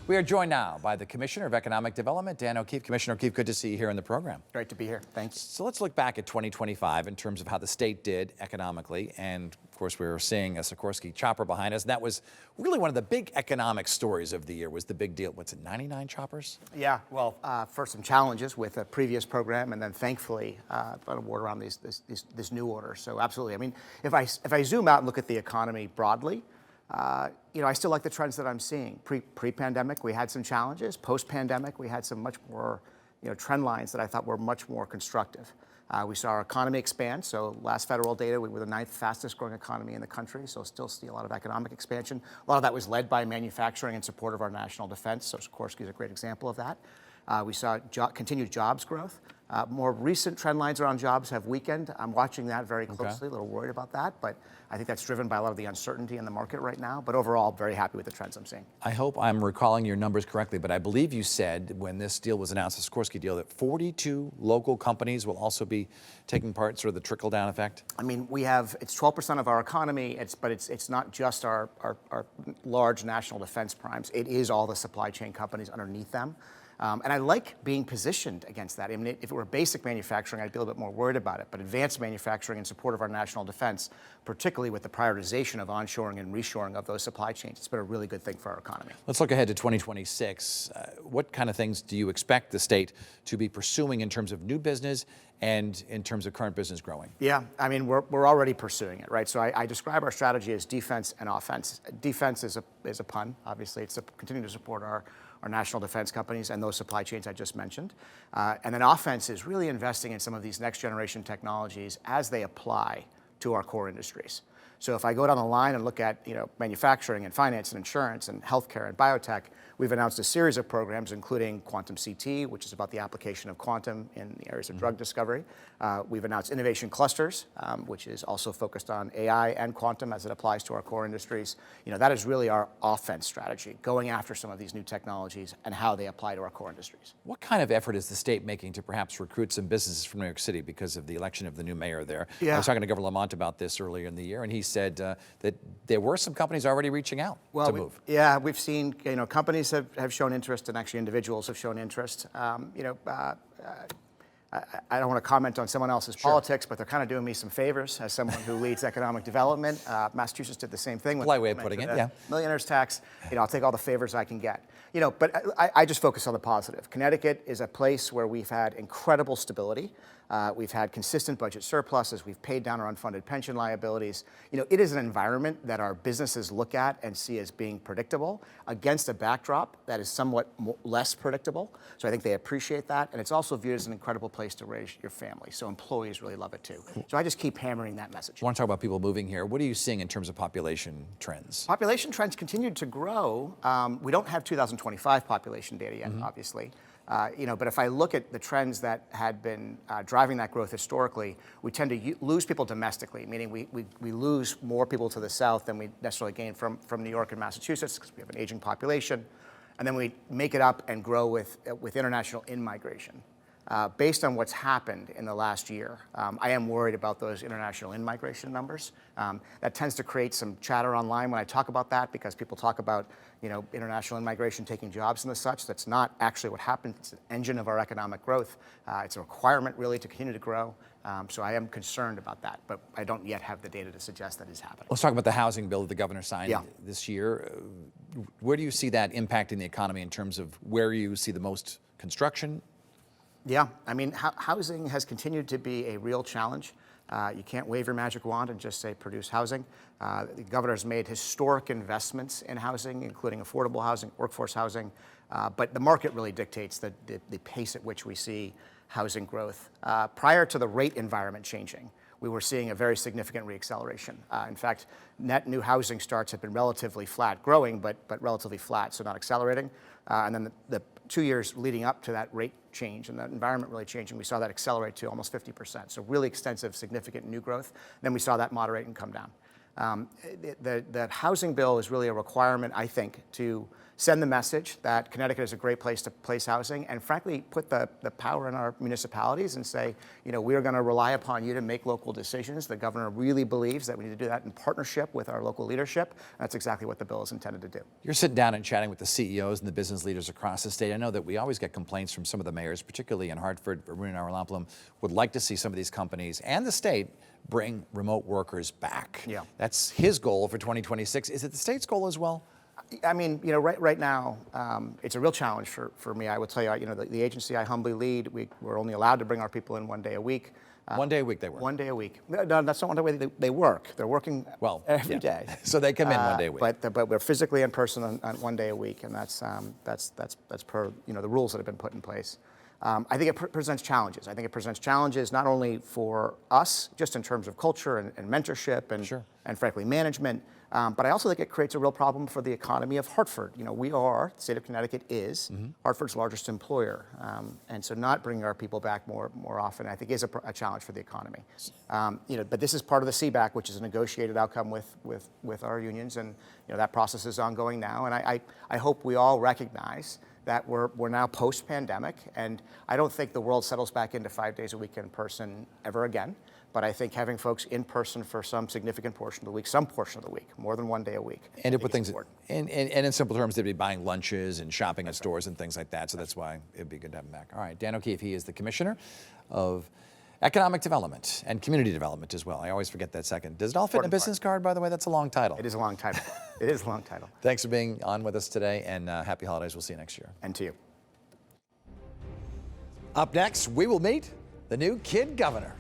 We are joined now by the Commissioner of Economic Development, Dan O'Keefe. Commissioner O'Keefe, good to see you here in the program. Great to be here. Thanks. So let's look back at 2025 in terms of how the state did economically. And of course, we were seeing a Sikorsky chopper behind us. And that was really one of the big economic stories of the year, was the big deal. What's it, 99 choppers? Yeah, well, first some challenges with a previous program, and then thankfully an award around this new order. So absolutely. I mean, if I zoom out and look at the economy broadly, I still like the trends that I'm seeing. Pre-pandemic, we had some challenges. Post-pandemic, we had some much more, trend lines that I thought were much more constructive. We saw our economy expand. So last federal data, we were the 9th fastest growing economy in the country. So still see a lot of economic expansion. A lot of that was led by manufacturing in support of our national defense. So Sikorsky is a great example of that. We saw continued jobs growth. More recent trend lines around jobs have weakened. I'm watching that very closely, a little worried about that, but I think that's driven by a lot of the uncertainty in the market right now. But overall, very happy with the trends I'm seeing. I hope I'm recalling your numbers correctly, but I believe you said when this deal was announced, the Sikorsky deal, that 42 local companies will also be taking part, sort of the trickle-down effect? I mean, it's 12% of our economy, but it's not just our large national defense primes. It is all the supply chain companies underneath them. And I like being positioned against that. I mean, if it were basic manufacturing, I'd be a little bit more worried about it. But advanced manufacturing in support of our national defense, particularly with the prioritization of onshoring and reshoring of those supply chains, it's been a really good thing for our economy. Let's look ahead to 2026. What kind of things do you expect the state to be pursuing in terms of new business and in terms of current business growing? Yeah, I mean, we're already pursuing it, right? So I describe our strategy as defense and offense. Defense is a pun, obviously. It's to continue to support our national defense companies and those supply chains I just mentioned. And then offense is really investing in some of these next generation technologies as they apply to our core industries. So if I go down the line and look at manufacturing and finance and insurance and healthcare and biotech, we've announced a series of programs, including Quantum CT, which is about the application of quantum in the areas of drug discovery. We've announced innovation clusters, which is also focused on AI and quantum as it applies to our core industries. That is really our offense strategy, going after some of these new technologies and how they apply to our core industries. What kind of effort is the state making to perhaps recruit some businesses from New York City because of the election of the new mayor there? Yeah. I was talking to Governor Lamont about this earlier in the year, and he said that there were some companies already reaching out to move. Yeah, we've seen companies have shown interest, and actually individuals have shown interest. I don't want to comment on someone else's politics, but they're kind of doing me some favors as someone who leads economic development. Massachusetts did the same thing. Polite way of putting it, yeah. Millionaire's tax. I'll take all the favors I can get. But I just focus on the positive. Connecticut is a place where we've had incredible stability. We've had consistent budget surpluses. We've paid down our unfunded pension liabilities. It is an environment that our businesses look at and see as being predictable against a backdrop that is somewhat less predictable. So I think they appreciate that. And it's also viewed as an incredible place to raise your family. So employees really love it too. So I just keep hammering that message. I want to talk about people moving here. What are you seeing in terms of population trends? Population trends continued to grow. We don't have 2025 population data yet, obviously. But if I look at the trends that had been driving that growth historically, we tend to lose people domestically, meaning we lose more people to the south than we necessarily gain from New York and Massachusetts because we have an aging population. And then we make it up and grow with international in-migration. Based on what's happened in the last year, I am worried about those international in-migration numbers. That tends to create some chatter online when I talk about that because people talk about international in-migration taking jobs and the such. That's not actually what happened. It's an engine of our economic growth. It's a requirement really to continue to grow. So I am concerned about that, but I don't yet have the data to suggest that is happening. Let's talk about the housing bill that the governor signed this year. Where do you see that impacting the economy in terms of where you see the most construction? Yeah, I mean, housing has continued to be a real challenge. You can't wave your magic wand and just say produce housing. The governor has made historic investments in housing, including affordable housing, workforce housing, but the market really dictates the pace at which we see housing growth. Prior to the rate environment changing, we were seeing a very significant reacceleration. In fact, net new housing starts have been relatively flat, growing, but relatively flat, so not accelerating. And then the 2 years leading up to that rate change and that environment really changing, we saw that accelerate to almost 50%. So really extensive, significant new growth. Then we saw that moderate and come down. The housing bill is really a requirement, I think, to send the message that Connecticut is a great place to place housing, and frankly, put the power in our municipalities and say, we are going to rely upon you to make local decisions. The governor really believes that we need to do that in partnership with our local leadership. That's exactly what the bill is intended to do. You're sitting down and chatting with the CEOs and the business leaders across the state. I know that we always get complaints from some of the mayors, particularly in Hartford. Aruna Narayanan would like to see some of these companies and the state bring remote workers back. Yeah. That's his goal for 2026. Is it the state's goal as well? I mean, right now, it's a real challenge for me. I would tell you, the agency I humbly lead, we're only allowed to bring our people in 1 day a week. 1 day a week they work. 1 day a week. No, that's not 1 day they work. They're working every day. So they come in 1 day a week. But we're physically in person on 1 day a week, and that's per the rules that have been put in place. I think it presents challenges. I think it presents challenges not only for us, just in terms of culture and mentorship and frankly management, but I also think it creates a real problem for the economy of Hartford. The state of Connecticut is Hartford's largest employer, and so not bringing our people back more often, I think, is a challenge for the economy. But this is part of the CBAC, which is a negotiated outcome with our unions, and that process is ongoing now. And I hope we all recognize that we're now post-pandemic, and I don't think the world settles back into 5 days a week in person ever again. But I think having folks in person for some significant portion of the week, some portion of the week, more than 1 day a week, and to put things in simple terms, they'd be buying lunches and shopping at stores and things like that. So that's why it'd be good to have them back. All right, Dan O'Keefe, he is the Commissioner of Economic Development and Community Development as well. I always forget that second. Does it all fit in a business card, by the way? That's a long title. It is a long title. It is a long title. Thanks for being on with us today, and happy holidays. We'll see you next year. And to you. Up next, we will meet the new kid governor.